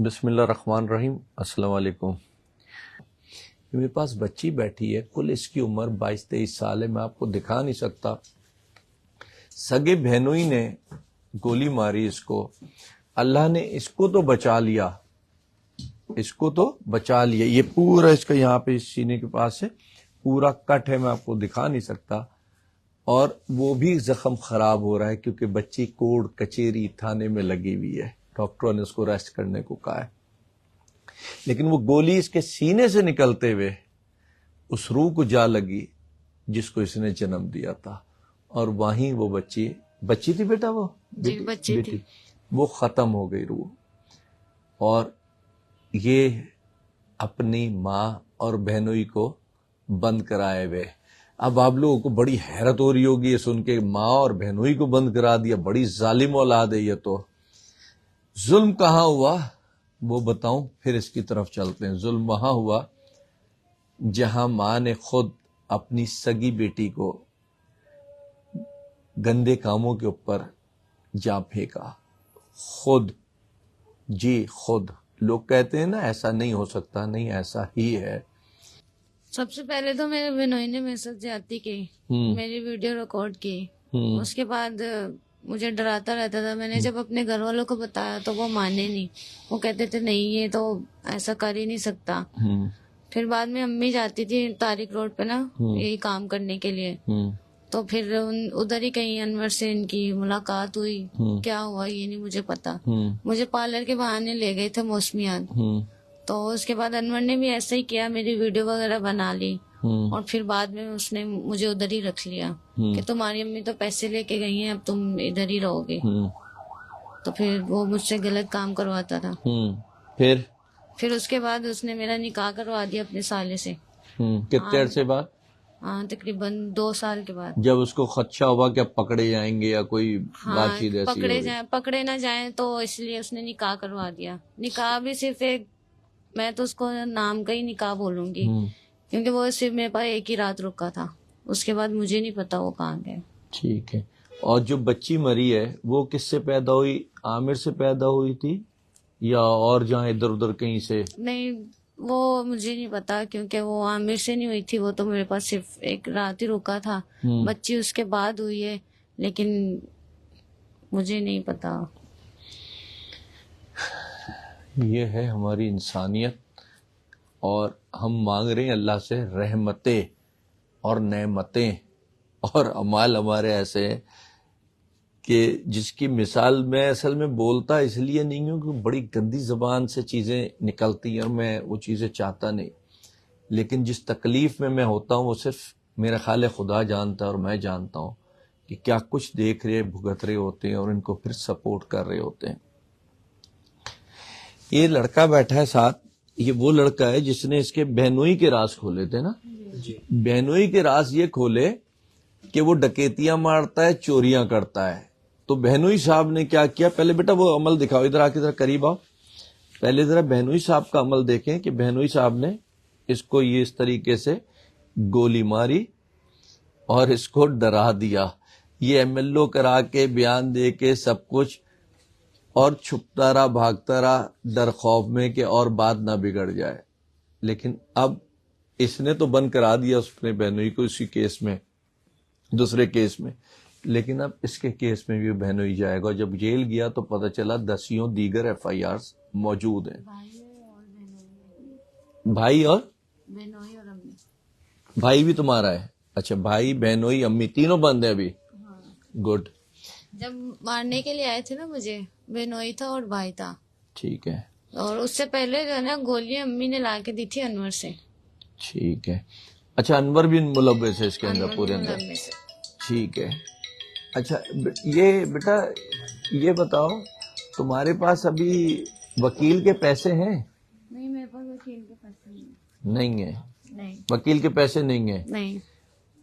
بسم اللہ الرحمن الرحیم۔ السلام علیکم۔ میرے پاس بچی بیٹھی ہے، کل اس کی عمر 22-23 سال ہے، میں آپ کو دکھا نہیں سکتا۔ سگے بہنوئی نے گولی ماری اس کو، اللہ نے اس کو تو بچا لیا، یہ پورا اس کا یہاں پہ اس سینے کے پاس ہے، پورا کٹ ہے، میں آپ کو دکھا نہیں سکتا، اور وہ بھی زخم خراب ہو رہا ہے کیونکہ بچی کورٹ کچہری تھانے میں لگی ہوئی ہے، ڈاکٹروں نے اس کو ریسٹ کرنے کو کہا ہے، لیکن وہ گولی اس کے سینے سے نکلتے ہوئے اس روح کو جا لگی جس کو اس نے جنم دیا تھا، اور وہیں وہ بچی تھی بیٹا، وہ بچی تھی، وہ ختم ہو گئی روح۔ اور یہ اپنی ماں اور بہنوئی کو بند کرائے ہوئے۔ اب آپ لوگوں کو بڑی حیرت ہو رہی ہوگی یہ سن کے، ماں اور بہنوئی کو بند کرا دیا، بڑی ظالم اولاد ہے یہ تو۔ ظلم کہاں ہوا وہ بتاؤں، پھر اس کی طرف چلتے ہیں۔ ظلم وہاں ہوا جہاں ماں نے خود اپنی سگی بیٹی کو گندے کاموں کے اوپر جا پھینکا، خود، خود۔ لوگ کہتے ہیں نا ایسا نہیں ہو سکتا، نہیں ایسا ہی ہے۔ سب سے پہلے تو میرے بہنوئی نے میرے ساتھ زیادتی کی، میری ویڈیو ریکارڈ کی، اس کے بعد مجھے ڈراتا رہتا تھا۔ میں نے جب اپنے گھر والوں کو بتایا تو وہ مانے نہیں، وہ کہتے تھے نہیں یہ تو ایسا کر ہی نہیں سکتا۔ پھر بعد میں امی جاتی تھی طارق روڈ پہ نا یہی کام کرنے کے لیے، تو پھر ادھر ہی کہیں انور سے ان کی ملاقات ہوئی، کیا ہوا یہ نہیں مجھے پتا، مجھے پارلر کے بہانے لے گئے تھے موسمیات، تو اس کے بعد انور نے بھی ایسا ہی کیا، میری ویڈیو وغیرہ بنا لی، اور پھر بعد میں اس نے مجھے ادھر ہی رکھ لیا کہ تمہاری امی تو پیسے لے کے گئی ہیں، اب تم ادھر ہی رہو گے۔ تو پھر وہ مجھ سے غلط کام کرواتا تھا۔ پھر اس کے بعد اس نے میرا نکاح کروا دیا اپنے سالے سے۔ کتنے عرصے بعد؟ تقریباً 2 سال کے بعد۔ جب اس کو خدشہ ہوا کہ اب پکڑے جائیں گے یا کوئی بات چیت ایسی پکڑے نہ جائیں تو اس لیے اس نے نکاح کروا دیا۔ نکاح بھی صرف ایک، میں تو اس کو نام کا ہی نکاح بولوں گی، کیونکہ وہ صرف میرے پاس ایک ہی رات رکا تھا، اس کے بعد مجھے نہیں پتا وہ کہاں گئے۔ ٹھیک ہے۔ اور جو بچی مری ہے وہ کس سے پیدا ہوئی؟ عامر سے پیدا ہوئی تھی یا اور جہاں ادھر ادھر کہیں سے؟ نہیں وہ مجھے نہیں پتا، کیونکہ وہ عامر سے نہیں ہوئی تھی، وہ تو میرے پاس صرف ایک رات ہی رکا تھا۔ بچی اس کے بعد ہوئی ہے، لیکن مجھے نہیں پتا۔ یہ ہے ہماری انسانیت، اور ہم مانگ رہے ہیں اللہ سے رحمتیں اور نعمتیں، اور اعمال ہمارے ایسے ہیں کہ جس کی مثال میں اصل میں بولتا اس لیے نہیں ہوں کہ بڑی گندی زبان سے چیزیں نکلتی ہیں اور میں وہ چیزیں چاہتا نہیں، لیکن جس تکلیف میں ہوتا ہوں وہ صرف میرا خیال خدا جانتا ہے اور میں جانتا ہوں کہ کیا کچھ دیکھ رہے بھگت رہے ہوتے ہیں اور ان کو پھر سپورٹ کر رہے ہوتے ہیں۔ یہ لڑکا بیٹھا ہے ساتھ، یہ وہ لڑکا ہے جس نے اس کے بہنوئی کے راز کھولے تھے نا۔ بہنوئی کے راز یہ کھولے کہ وہ ڈکیتیاں مارتا ہے، چوریاں کرتا ہے۔ تو بہنوئی صاحب نے کیا کیا؟ پہلے بیٹا وہ عمل دکھاؤ، ادھر آ کے ذرا قریب آؤ، پہلے ذرا بہنوئی صاحب کا عمل دیکھیں کہ بہنوئی صاحب نے اس کو یہ اس طریقے سے گولی ماری اور اس کو ڈرا دیا، یہ ایم ایل او کرا کے بیان دے کے سب کچھ، اور چھپتا رہا بھاگتا رہا ڈر خوف میں کہ اور بات نہ بگڑ جائے۔ لیکن اب اس نے تو بند کرا دیا اس نے بہنوئی کو اسی کیس میں، دوسرے کیس میں، لیکن اب اس کے کیس میں بھی بہنوئی جائے گا۔ جب جیل گیا تو پتہ چلا 10 دیگر ایف آئی آرز موجود ہیں۔ بھائی اور بہنوئی اور امی، بھائی بھی تمہارا ہے؟ اچھا، بھائی بہنوئی امی تینوں بند ہیں ابھی؟ گڈ۔ جب مارنے کے لیے آئے تھے نا مجھے، بہنوئی تھا اور بھائی تھا۔ ٹھیک ہے۔ اور اس سے پہلے جو ہے نا گولیاں امی نے لا کے دی تھی انور سے۔ ٹھیک ہے۔ اچھا، انور بھی ملوث ہے اس کے اندر، انور پورے بھی اندر؟ ملوث ہے۔ ٹھیک ہے۔ اچھا یہ بیٹا یہ بتاؤ، تمہارے پاس ابھی وکیل کے پیسے ہیں؟ نہیں میرے پاس وکیل کے پیسے نہیں ہیں؟ نہیں۔ وکیل کے پیسے نہیں ہیں؟ نہیں۔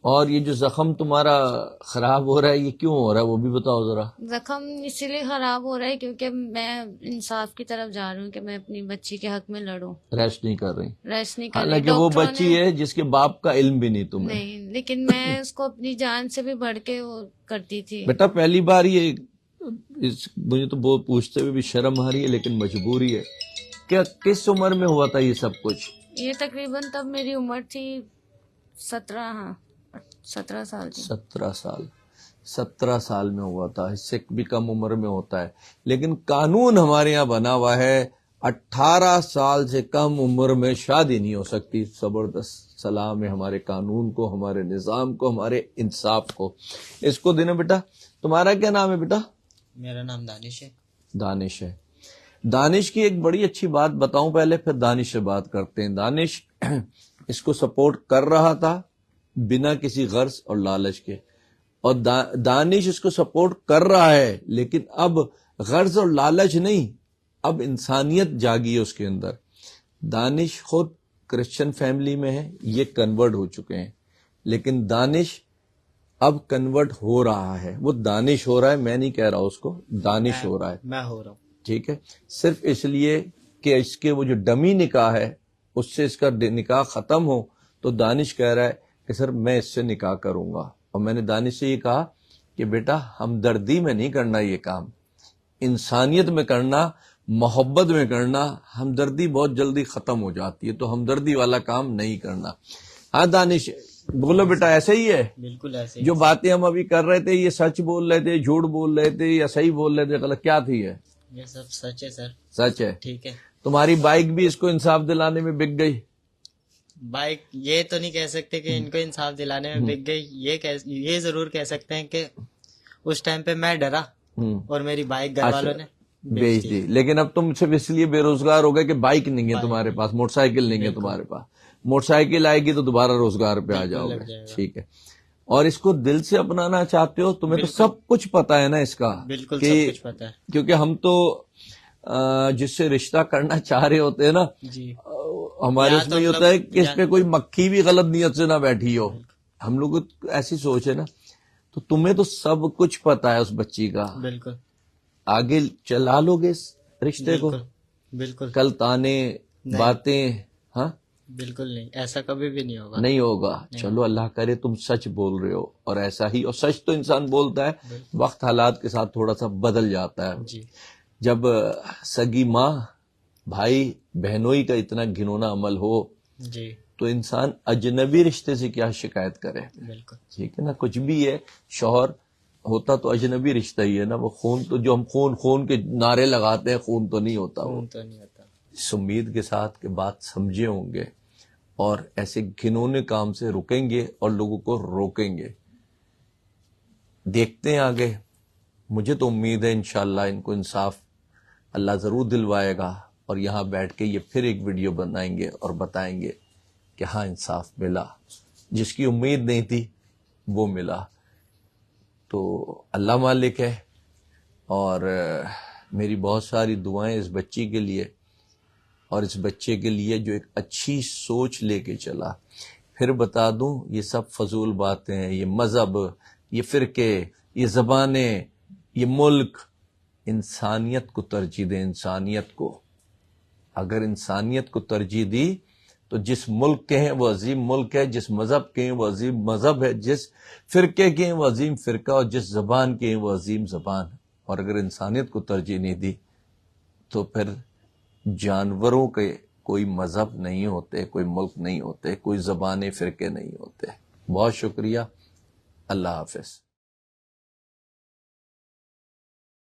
اور یہ جو زخم تمہارا خراب ہو رہا ہے یہ کیوں ہو رہا ہے وہ بھی بتاؤ ذرا۔ زخم اسی لیے خراب ہو رہا ہے کیونکہ میں انصاف کی طرف جا رہی ہوں کہ میں اپنی بچی کے حق میں لڑوں۔ ریسٹ نہیں کر رہی؟ ریسٹ نہیں کر رہی، حالانکہ وہ بچی ہے جس کے باپ کا علم بھی نہیں تمہیں۔ نہیں، لیکن میں اس کو اپنی جان سے بھی بڑھ کے وہ کرتی تھی۔ بیٹا پہلی بار یہ مجھے تو بہت پوچھتے ہوئے بھی شرم آ رہی ہے، لیکن مجبوری ہے کس عمر میں ہوا تھا یہ سب کچھ؟ یہ تقریباً تب میری عمر تھی 17 سال کی. 17 سال میں ہوا تھا. اس سے بھی کم عمر میں ہوتا ہے. لیکن قانون ہمارے یہاں بنا ہوا ہے 18 سال سے کم عمر میں شادی نہیں ہو سکتی. زبردست سلام ہے ہمارے قانون کو، ہمارے نظام کو، ہمارے انصاف کو. اس کو دینا بیٹا. تمہارا کیا نام ہے بیٹا؟ میرا نام دانش ہے. دانش ہے. دانش کی ایک بڑی اچھی بات بتاؤں پہلے، پھر دانش سے بات کرتے ہیں. دانش اس کو سپورٹ کر رہا تھا بنا کسی غرض اور لالچ کے، اور دانش اس کو سپورٹ کر رہا ہے، لیکن اب غرض اور لالچ نہیں، اب انسانیت جاگی ہے اس کے اندر. دانش خود کرسچن فیملی میں ہے، یہ کنورٹ ہو چکے ہیں، لیکن دانش اب کنورٹ ہو رہا ہے. وہ دانش ہو رہا ہے، میں نہیں کہہ رہا اس کو، دانش ہو رہا ہے. میں ہو رہا ہوں. ٹھیک ہے. صرف اس لیے کہ اس کے وہ جو ڈمی نکاح ہے اس سے اس کا نکاح ختم ہو، تو دانش کہہ رہا ہے کہ سر میں اس سے نکاح کروں گا. اور میں نے دانش سے یہ کہا کہ بیٹا ہمدردی میں نہیں کرنا یہ کام، انسانیت میں کرنا، محبت میں کرنا. ہمدردی بہت جلدی ختم ہو جاتی ہے، تو ہمدردی والا کام نہیں کرنا. ہاں دانش بولو بیٹا، ایسے ہی ہے؟ بالکل ایسے ہی. جو باتیں ہم ابھی کر رہے تھے یہ سچ بول رہے تھے، جھوٹ بول رہے تھے، یا صحیح بول رہے تھے؟ غلط کیا تھی؟ یہ سب سچ ہے سر. سچ ہے. ٹھیک ہے. تمہاری بائک بھی اس کو انصاف دلانے میں بک گئی؟ بائک یہ تو نہیں کہہ سکتے کہ ان کو انصاف دلانے میں بک گئی. یہ ضرور کہہ سکتے ہیں کہ اس ٹائم پہ میں ڈرا اور میری بائک گھر والوں نے بیچ دی. لیکن اب تم صرف اس لیے بے روزگار ہو گئے کہ بائک نہیں ہے تمہارے پاس، موٹر سائیکل نہیں ہے تمہارے پاس. موٹر سائیکل آئے گی تو دوبارہ روزگار پہ آ جاؤ گے. ٹھیک ہے. اور اس کو دل سے اپنانا چاہتے ہو؟ تمہیں تو سب کچھ پتا ہے نا اس کا. بالکل سب کچھ پتا ہے. کیونکہ ہم تو جس سے رشتہ کرنا چاہ رہے ہوتے ہیں نا، جی ہمارے اس میں یہ ہوتا ہے کہ اس پہ کوئی مکھی بھی غلط نیت سے نہ بیٹھی ہو. ہم لوگ ایسی سوچ ہے نا. تو تمہیں تو سب کچھ پتا ہے اس بچی کا. بالکل. آگے چلا لو گے اس رشتے کو؟ بالکل. کل تانے باتیں؟ ہاں بالکل نہیں، ایسا کبھی بھی نہیں ہوگا. نہیں ہوگا. چلو اللہ کرے تم سچ بول رہے ہو، اور ایسا ہی. اور سچ تو انسان بولتا ہے، وقت حالات کے ساتھ تھوڑا سا بدل جاتا ہے. جی. جب سگی ماں بھائی بہنوئی کا اتنا گھنونا عمل ہو، جی، تو انسان اجنبی رشتے سے کیا شکایت کرے؟ بالکل. ٹھیک ہے نا. کچھ بھی ہے، شوہر ہوتا تو اجنبی رشتہ ہی ہے نا. وہ خون تو جو ہم خون کے نعرے لگاتے ہیں، خون تو نہیں ہوتا. وہ تو نہیں ہوتا. اس امید کے ساتھ کہ بات سمجھے ہوں گے اور ایسے گھنونے کام سے رکیں گے اور لوگوں کو روکیں گے. دیکھتے ہیں آگے. مجھے تو امید ہے انشاءاللہ ان کو انصاف اللہ ضرور دلوائے گا، اور یہاں بیٹھ کے یہ پھر ایک ویڈیو بنائیں گے اور بتائیں گے کہ ہاں انصاف ملا. جس کی امید نہیں تھی وہ ملا. تو اللہ مالک ہے. اور میری بہت ساری دعائیں اس بچی کے لیے، اور اس بچے کے لیے جو ایک اچھی سوچ لے کے چلا. پھر بتا دوں، یہ سب فضول باتیں ہیں. یہ مذہب، یہ فرقے، یہ زبانیں، یہ ملک. انسانیت کو ترجیح دیں. انسانیت کو. اگر انسانیت کو ترجیح دی تو جس ملک کے ہیں وہ عظیم ملک ہے، جس مذہب کے ہیں وہ عظیم مذہب ہے، جس فرقے کے ہیں وہ عظیم فرقہ، اور جس زبان کے ہیں وہ عظیم زبان. اور اگر انسانیت کو ترجیح نہیں دی تو پھر جانوروں کے کوئی مذہب نہیں ہوتے، کوئی ملک نہیں ہوتے، کوئی زبانیں فرقے نہیں ہوتے. بہت شکریہ. اللہ حافظ.